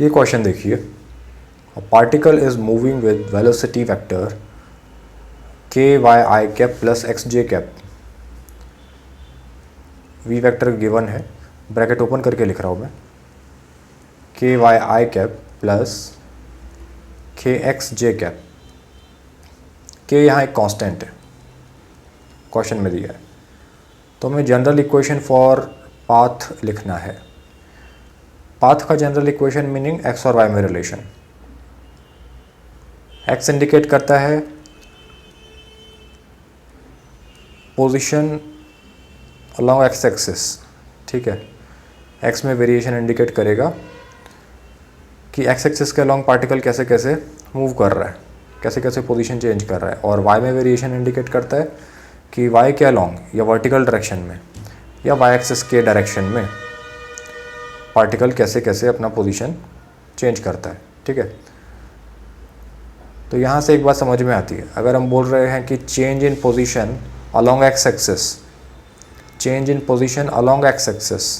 ये क्वेश्चन देखिए, a particle is moving with velocity vector k y I cap plus x j cap. V vector given है, bracket open करके लिख रहा हूँ मैं, k y I cap plus k x j cap. k यहाँ एक constant है, question में दिया है, तो हमें जनरल इक्वेशन फॉर पाथ लिखना है। पाथ का जनरल इक्वेशन मीनिंग x और y में रिलेशन। x इंडिकेट करता है पोजीशन अलोंग x एक्सिस, ठीक है। x में वेरिएशन इंडिकेट करेगा कि x एक्सिस के अलोंग पार्टिकल कैसे कैसे मूव कर रहा है, कैसे कैसे पोजीशन चेंज कर रहा है। और y में वेरिएशन इंडिकेट करता है कि y के अलोंग या वर्टिकल डायरेक्शन में या y एक्सिस के डायरेक्शन में पार्टिकल कैसे कैसे अपना पोजीशन चेंज करता है, ठीक है। तो यहाँ से एक बात समझ में आती है, अगर हम बोल रहे हैं कि change in position along x axis, change in position along x axis,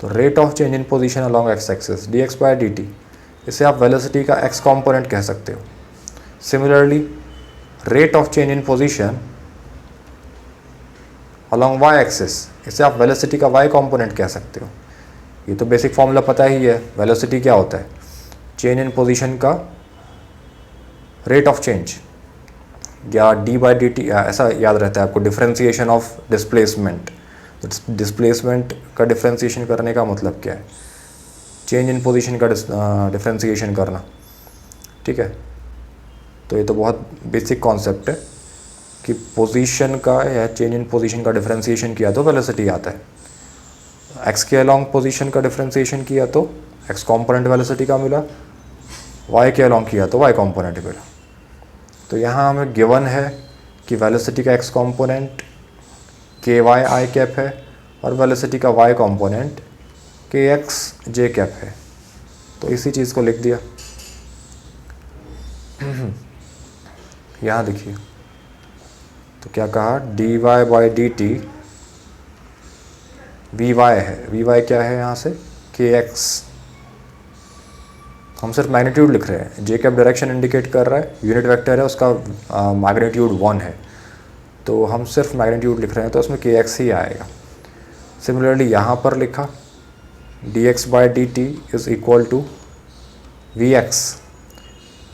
तो rate of change in position along x axis dx by dt, इसे आप वेलोसिटी का x कंपोनेंट कह सकते हो। Similarly rate of change in position along y axis, इसे आप velocity का y कंपोनेंट कह सकते हो। ये तो बेसिक फॉर्मूला पता ही है, वेलोसिटी क्या होता है, चेंज इन पोजीशन का रेट ऑफ चेंज, या d बाई डी टी, ऐसा याद रहता है आपको, डिफरेंशिएशन ऑफ डिस्प्लेसमेंट। डिस्प्लेसमेंट का डिफरेंशिएशन करने का मतलब क्या है, चेंज इन पोजीशन का डिफरेंशिएशन करना, ठीक है। तो ये तो बहुत बेसिक कॉन्सेप्ट है कि पोजीशन का या चेंज इन पोजीशन का डिफरेंशिएशन किया तो वेलोसिटी आता है। x के अलोंग पोजीशन का डिफरेंशिएशन किया तो x कंपोनेंट वेलोसिटी का मिला, y के अलोंग किया तो y कंपोनेंट मिला। तो यहाँ हमें गिवन है कि वेलोसिटी का x component k y I cap है और वेलोसिटी का y component k x j cap है, तो इसी चीज़ को लिख दिया। यहाँ देखिए, तो क्या कहा, dy by d t v y है, वी वाई क्या है यहाँ से, के एक्स। हम सिर्फ मैग्नीट्यूड लिख रहे हैं, जे कैप डायरेक्शन इंडिकेट कर रहा है, यूनिट वेक्टर है, उसका मैग्नीट्यूड 1 है, तो हम सिर्फ मैग्नीट्यूड लिख रहे हैं तो उसमें के एक्स ही आएगा। सिमिलरली यहाँ पर लिखा d x by d t is equal to v x,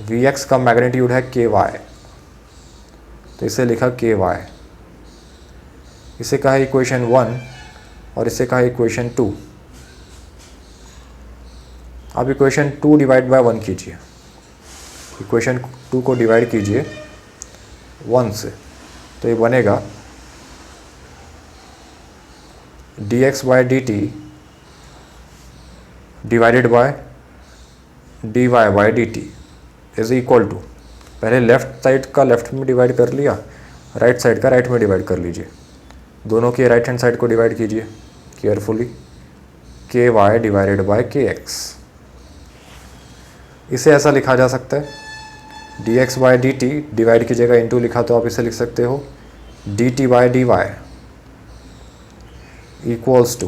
v x का मैग्नीट्यूड है के वाई, तो इसे लिखा के वाई। इसे कहा इक्वेशन 1 और इसे कहा इक्वेशन 2। अब इक्वेशन 2 डिवाइड बाय 1 कीजिए, इक्वेशन 2 को डिवाइड कीजिए 1 से, तो ये बनेगा d x by d t divided by d y by d t is equal to, पहले लेफ्ट साइड का लेफ्ट में डिवाइड कर लिया, राइट साइड का राइट में डिवाइड कर लीजिए, दोनों के राइट हैंड साइड को डिवाइड कीजिए carefully, k y divided by k x. इसे ऐसा लिखा जा सकता है d x by d t, divide की जगह इंटू लिखा तो आप इसे लिख सकते हो d t by d y equals to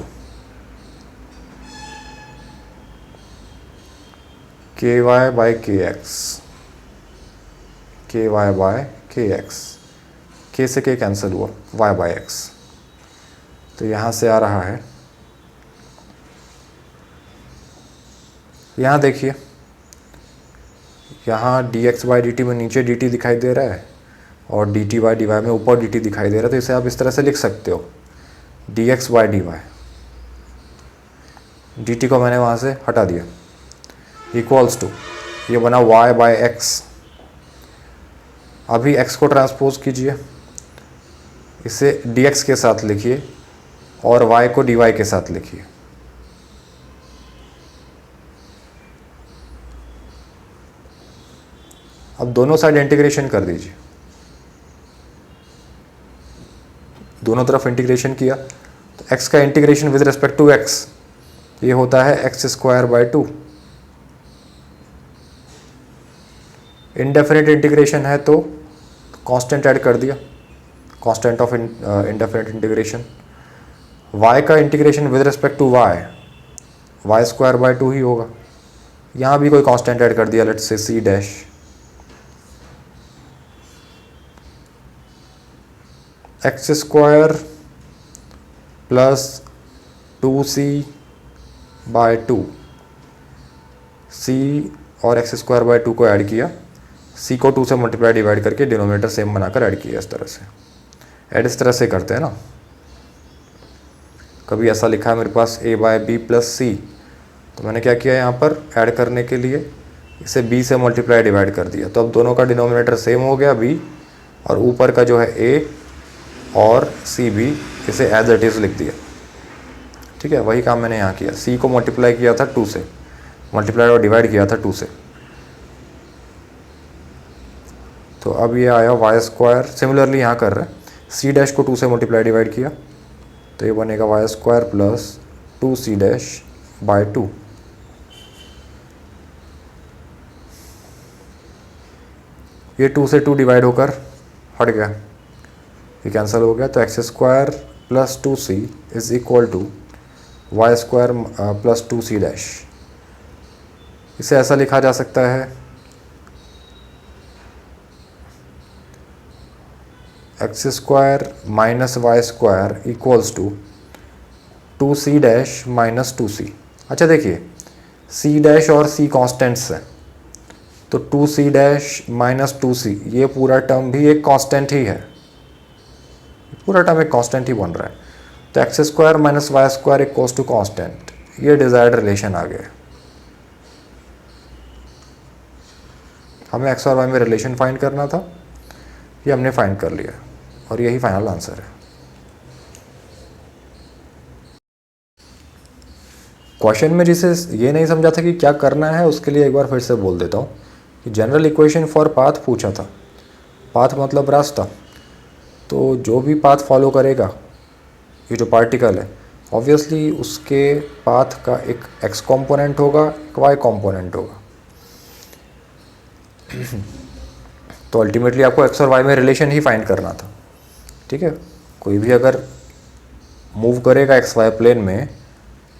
k y by k x, k y by k x, k से के कैंसिल हुआ, वाई बाई एक्स। तो यहाँ से आ रहा है, यहाँ देखिए, यहाँ d x by d t में नीचे डी टी दिखाई दे रहा है और d t by d y में ऊपर डी टी दिखाई दे रहा है, तो इसे आप इस तरह से लिख सकते हो d x by d y, d t को मैंने वहाँ से हटा दिया, इक्वल्स टू, ये बना वाई बाई एक्स। अभी x को ट्रांसपोज कीजिए, इसे dx के साथ लिखिए और y को dy के साथ लिखिए। अब दोनों साइड इंटीग्रेशन कर दीजिए, दोनों तरफ इंटीग्रेशन किया तो x का integration with respect to x ये होता है x square by 2। Indefinite integration है तो कांस्टेंट ऐड कर दिया, constant of indefinite integration. y का integration with respect to y y square by 2 ही होगा। यहाँ भी कोई कांस्टेंट ऐड कर दिया, let's say c dash, x square plus 2c by 2, c और एक्स स्क्वायर बाय 2 को ऐड किया, सी को 2 से मल्टीप्लाई डिवाइड करके डिनोमिनेटर सेम बनाकर ऐड किया। इस तरह से ऐड इस तरह से करते हैं ना। कभी ऐसा लिखा है मेरे पास a बाय बी प्लस सी, तो मैंने क्या किया यहाँ पर ऐड करने के लिए इसे b से मल्टीप्लाई डिवाइड कर दिया, तो अब दोनों का डिनोमिनेटर सेम हो गया b, और ऊपर का जो है a और सी भी इसे एज इट इज़ लिख दिया। ठीक है, वही काम मैंने यहाँ किया, c को मल्टीप्लाई किया था 2 से, मल्टीप्लाई और डिवाइड किया था 2 से, तो अब ये आया वाई स्क्वायर। सिमिलरली यहाँ कर रहे हैं, सी डैश को 2 से मल्टीप्लाई डिवाइड किया, तो ये बनेगा y square plus 2c dash by 2। ये 2 से 2 डिवाइड होकर हट गया, ये कैंसिल हो गया, तो x square plus 2c is equal to y square plus 2c dash. इसे ऐसा लिखा जा सकता है x square minus y square equals to 2c dash minus 2c। अच्छा देखिए, c डैश और c कॉन्स्टेंट्स हैं, तो 2c डैश माइनस 2c ये पूरा टर्म भी एक कांस्टेंट ही है, पूरा टर्म एक कांस्टेंट ही बन रहा है, तो x square minus y square equals to constant, ये डिजायर्ड रिलेशन आ गया। हमें एक्स और वाई में रिलेशन फाइंड करना था, ये हमने फाइंड कर लिया, और यही फाइनल आंसर है। क्वेश्चन में जिसे ये नहीं समझा था कि क्या करना है, उसके लिए एक बार फिर से बोल देता हूँ कि जनरल इक्वेशन फॉर पाथ पूछा था, पाथ मतलब रास्ता, तो जो भी पाथ फॉलो करेगा ये जो पार्टिकल है, ऑब्वियसली उसके पाथ का एक एक्स कंपोनेंट होगा, एक वाई कंपोनेंट होगा। तो अल्टीमेटली आपको एक्स और वाई में रिलेशन ही फाइंड करना था। ठीक है, कोई भी अगर मूव करेगा एक्स वाई प्लेन में,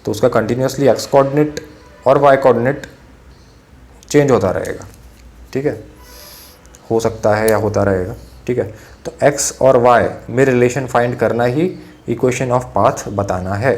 तो उसका कंटिन्यूसली एक्स कोऑर्डिनेट और वाई कोऑर्डिनेट चेंज होता रहेगा। ठीक है, हो सकता है या होता रहेगा। ठीक है, तो एक्स और वाई में रिलेशन फाइंड करना ही इक्वेशन ऑफ पाथ बताना है।